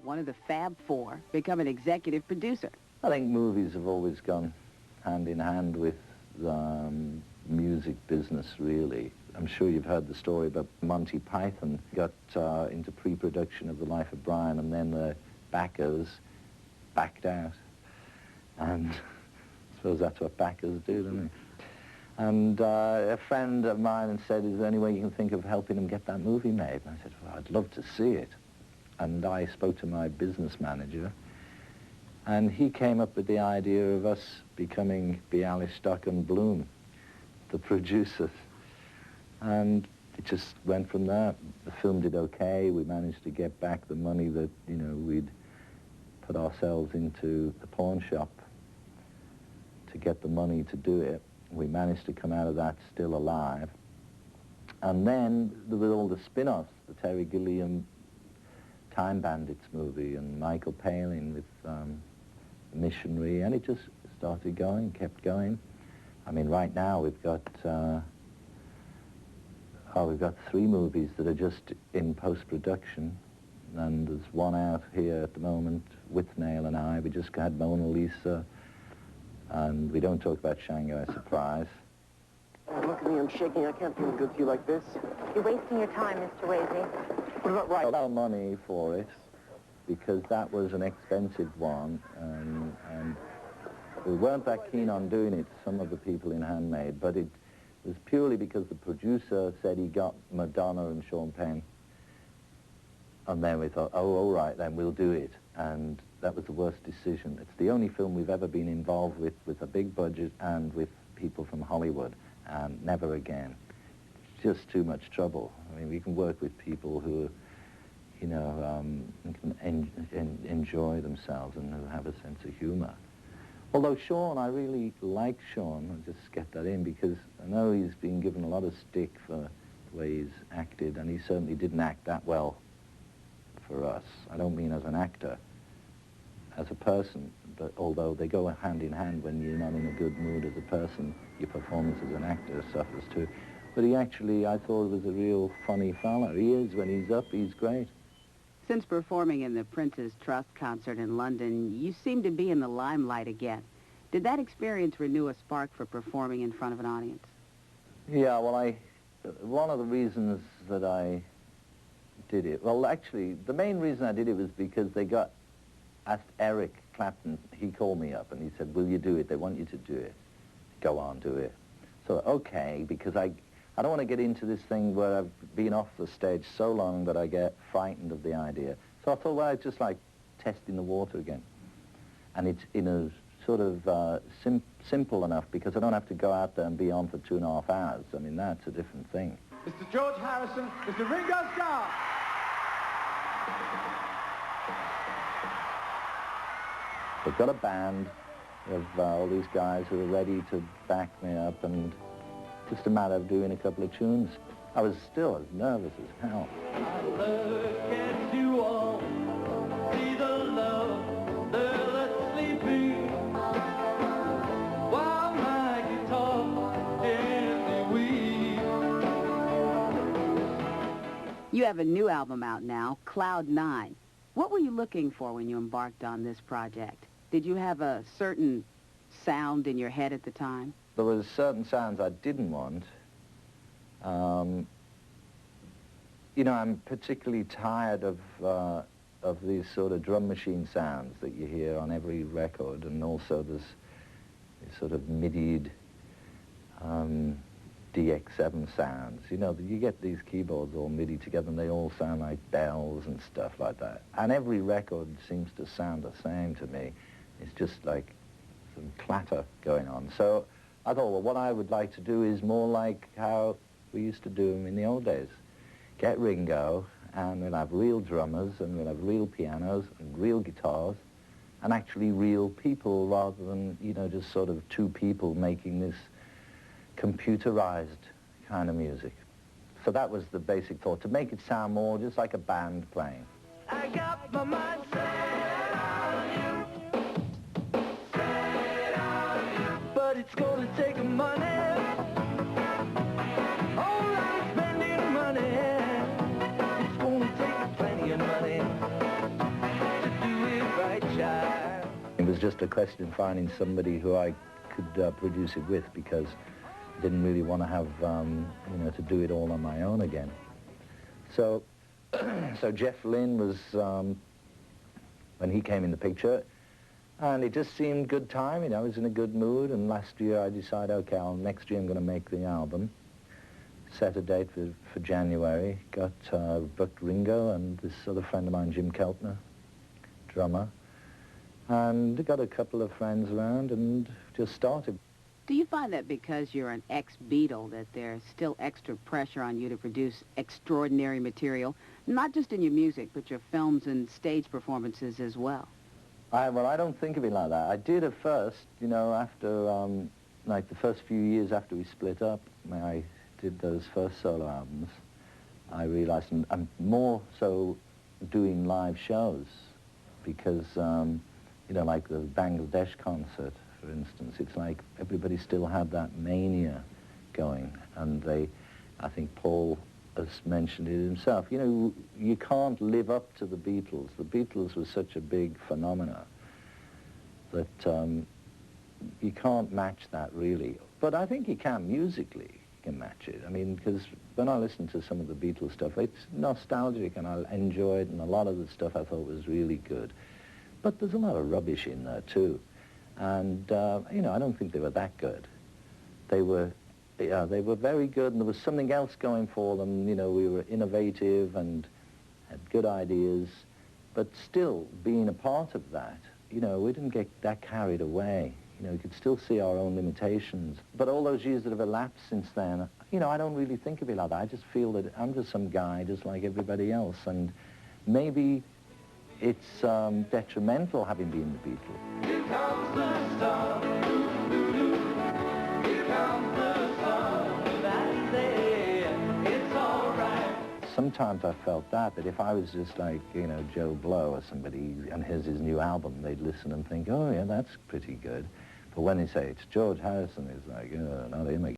one of the Fab Four, become an executive producer. I think movies have always gone hand in hand with music business, really. I'm sure you've heard the story about Monty Python got into pre-production of The Life of Brian, and then the backers backed out. And I suppose that's what backers do, don't they? And a friend of mine said, is there any way you can think of helping them get that movie made? And I said, well, I'd love to see it. And I spoke to my business manager, and he came up with the idea of us becoming Bialystock and Bloom, the producers. And it just went from there. The film did okay. We managed to get back the money that, you know, we'd put ourselves into the pawn shop to get the money to do it. We managed to come out of that still alive. And then there was all the spin-offs, the Terry Gilliam Time Bandits movie and Michael Palin with Missionary, and it just started going, kept going. I mean, right now we've got 3 movies that are just in post-production, and there's one out here at the moment with Nail and I. We just had Mona Lisa, and we don't talk about Shanghai Surprise. Oh, look at me, I'm shaking. I can't feel good to you like this. You're wasting your time, Mr. Wasey. What about right? A lot of money for it, because that was an expensive one, and we weren't that keen on doing it, some of the people in Handmade, but it was purely because the producer said he got Madonna and Sean Penn. And then we thought, oh, all right, then we'll do it. And that was the worst decision. It's the only film we've ever been involved with a big budget and with people from Hollywood, and never again. It's just too much trouble. I mean, we can work with people who, you know, can enjoy themselves and who have a sense of humor. Although Sean, I really like Sean. I'll just get that in, because I know he's been given a lot of stick for the way he's acted, and he certainly didn't act that well for us. I don't mean as an actor, as a person, but although they go hand in hand. When you're not in a good mood as a person, your performance as an actor suffers too. But he actually, I thought, was a real funny fella. He is. When he's up, he's great. Since performing in the Prince's Trust concert in London, you seem to be in the limelight again. Did that experience renew a spark for performing in front of an audience? Yeah, well, one of the reasons that I did it, well, actually, the main reason I did it was because they asked Eric Clapton. He called me up and he said, will you do it? They want you to do it. Go on, do it. So, okay, because I don't want to get into this thing where I've been off the stage so long that I get frightened of the idea. So I thought, well, it's just like testing the water again. And it's in a sort of simple enough, because I don't have to go out there and be on for 2.5 hours. I mean, that's a different thing. Mr. George Harrison, Mr. Ringo Starr. They've got a band of all these guys who are ready to back me up, and just a matter of doing a couple of tunes. I was still as nervous as hell. I look at you all, see the love that's sleeping, while my guitar gently weeps. You have a new album out now, Cloud 9. What were you looking for when you embarked on this project? Did you have a certain sound in your head at the time? There was certain sounds I didn't want. You know, I'm particularly tired of these sort of drum machine sounds that you hear on every record, and also this sort of MIDI'd DX7 sounds. You know, you get these keyboards all MIDI together and they all sound like bells and stuff like that. And every record seems to sound the same to me. It's just like some clatter going on. So I thought, well, what I would like to do is more like how we used to do them in the old days. Get Ringo, and we'll have real drummers, and we'll have real pianos, and real guitars, and actually real people, rather than, you know, just sort of 2 people making this computerized kind of music. So that was the basic thought, to make it sound more just like a band playing. I got my mind set on you, but it's gonna take money. Oh, I'm spending money. It's gonna take plenty of money. just a question of finding somebody who I could produce it with, because I didn't really want to have, you know, to do it all on my own again. So, so Jeff Lynne was, when he came in the picture, and it just seemed good timing. I was in a good mood, and last year I decided, okay, next year I'm going to make the album. Set a date for January, got booked Ringo and this other friend of mine, Jim Keltner, drummer, and got a couple of friends around and just started. Do you find that because you're an ex-Beatle that there's still extra pressure on you to produce extraordinary material, not just in your music, but your films and stage performances as well? Well, I don't think of it like that. I did at first, you know, after, like the first few years after we split up, when I did those first solo albums, I realized I'm more so doing live shows because, you know, like the Bangladesh concert, for instance, it's like everybody still had that mania going, and I think Paul has mentioned it himself, you know, you can't live up to the Beatles. The Beatles was such a big phenomena that you can't match that really. But I think you can musically, you can match it. I mean, because when I listen to some of the Beatles stuff, it's nostalgic and I enjoy it, and a lot of the stuff I thought was really good. But there's a lot of rubbish in there too. And, you know, I don't think they were that good. They were very good, and there was something else going for them. You know, we were innovative and had good ideas, but still being a part of that, you know, we didn't get that carried away. You know, we could still see our own limitations. But all those years that have elapsed since then, you know, I don't really think of it like that. I just feel that I'm just some guy just like everybody else, and maybe it's detrimental having been the Beatles. Here comes the sun. Here comes the sun. I say it's all right. Sometimes I felt that if I was just like, you know, Joe Blow or somebody, and here's his new album, they'd listen and think, oh yeah, that's pretty good. But when they say it's George Harrison, it's like, oh, not him again.